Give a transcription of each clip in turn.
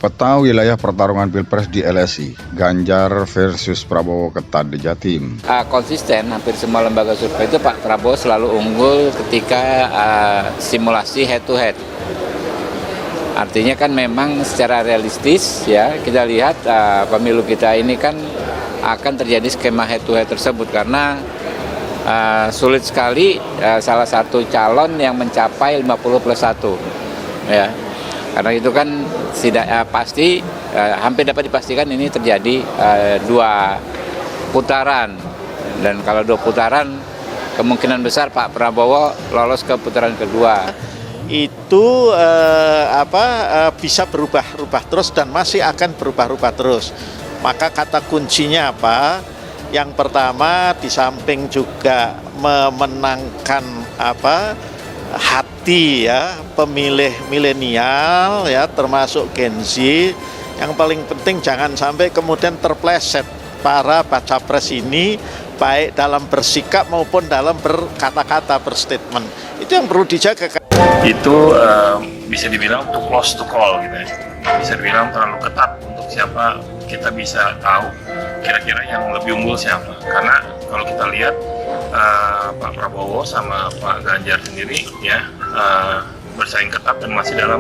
Peta wilayah pertarungan Pilpres di LSI, Ganjar versus Prabowo ketat di Jatim. Konsisten, hampir semua lembaga survei itu Pak Prabowo selalu unggul ketika simulasi head to head. Artinya kan memang secara realistis ya kita lihat pemilu kita ini kan akan terjadi skema head to head tersebut karena sulit sekali salah satu calon yang mencapai 50+1 ya. Karena itu kan pasti hampir dapat dipastikan ini terjadi 2 putaran, dan kalau 2 putaran kemungkinan besar Pak Prabowo lolos ke putaran kedua. Itu bisa berubah-ubah terus dan masih akan berubah-ubah terus. Maka kata kuncinya apa? Yang pertama, di samping juga memenangkan hati ya pemilih milenial ya, termasuk Gen Z, yang paling penting jangan sampai kemudian terpleset para baca pres ini baik dalam bersikap maupun dalam berkata-kata, berstatement. Itu yang perlu dijaga. Itu bisa dibilang too close to call gitu ya. Bisa dibilang terlalu ketat untuk siapa kita bisa tahu kira-kira yang lebih unggul siapa. Karena kalau kita lihat Pak Prabowo sama Pak Ganjar sendiri ya bersaing ketat dan masih dalam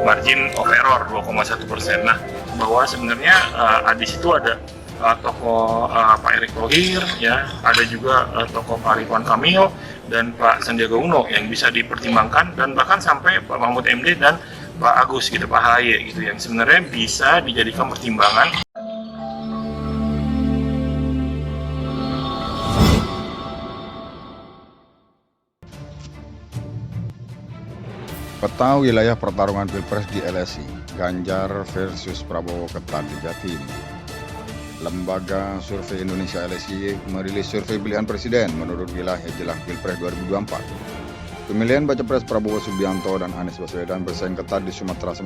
margin of error 2,1%. Nah, bahwa sebenarnya di situ ada tokoh Pak Erick Thohir ya, ada juga tokoh Pak Ridwan Kamil dan Pak Sandiaga Uno yang bisa dipertimbangkan, dan bahkan sampai Pak Mahfud MD dan Pak Agus gitu, Pak Haye gitu, yang sebenarnya bisa dijadikan pertimbangan. Peta wilayah pertarungan Pilpres di LSI, Ganjar versus Prabowo ketat di Jatim. Lembaga Survei Indonesia LSI merilis survei pilihan presiden menurut wilayah jelang Pilpres 2024. Pemilihan baca pres Prabowo Subianto dan Anies Baswedan bersaing ketat di Sumatera,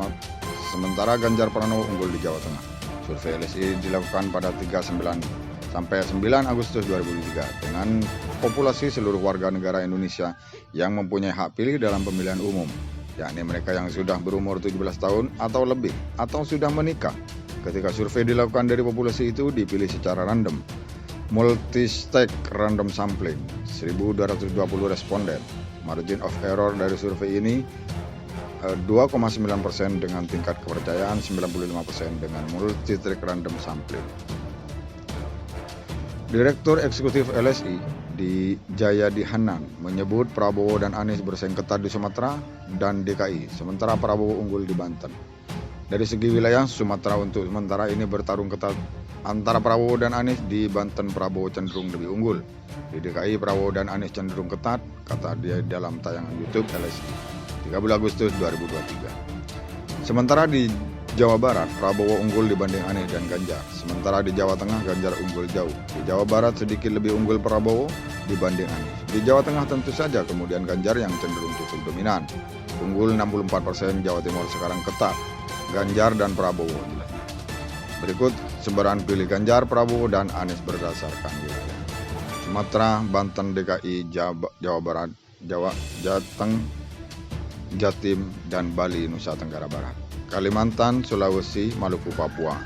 sementara Ganjar Pranowo unggul di Jawa Tengah. Survei LSI dilakukan pada 39 sampai 9 Agustus 2003 dengan populasi seluruh warga negara Indonesia yang mempunyai hak pilih dalam pemilihan umum, yakni mereka yang sudah berumur 17 tahun atau lebih atau sudah menikah. Ketika survei dilakukan dari populasi itu dipilih secara random, multi-stage random sampling, 1.220 responden. Margin of error dari survei ini 2,9% dengan tingkat kepercayaan 95% dengan multi-stage random sampling. Direktur Eksekutif LSI di Jayadi Hanan menyebut Prabowo dan Anies bersaing ketat di Sumatera dan DKI, sementara Prabowo unggul di Banten. Dari segi wilayah, Sumatera untuk sementara ini bertarung ketat antara Prabowo dan Anies. Di Banten Prabowo cenderung lebih unggul. Di DKI Prabowo dan Anies cenderung ketat, kata dia dalam tayangan YouTube LSI 30 Agustus 2023. Sementara di Jawa Barat, Prabowo unggul dibanding Anies dan Ganjar. Sementara di Jawa Tengah, Ganjar unggul jauh. Di Jawa Barat sedikit lebih unggul Prabowo dibanding Anies. Di Jawa Tengah tentu saja kemudian Ganjar yang cenderung cukup dominan. Unggul 64%, Jawa Timur sekarang ketat. Ganjar dan Prabowo. Berikut sebaran pilih Ganjar, Prabowo, dan Anies berdasarkan wilayah. Sumatera, Banten, DKI, Jawa Barat, Jateng, Jatim, dan Bali, Nusa Tenggara Barat. Kalimantan, Sulawesi, Maluku, Papua.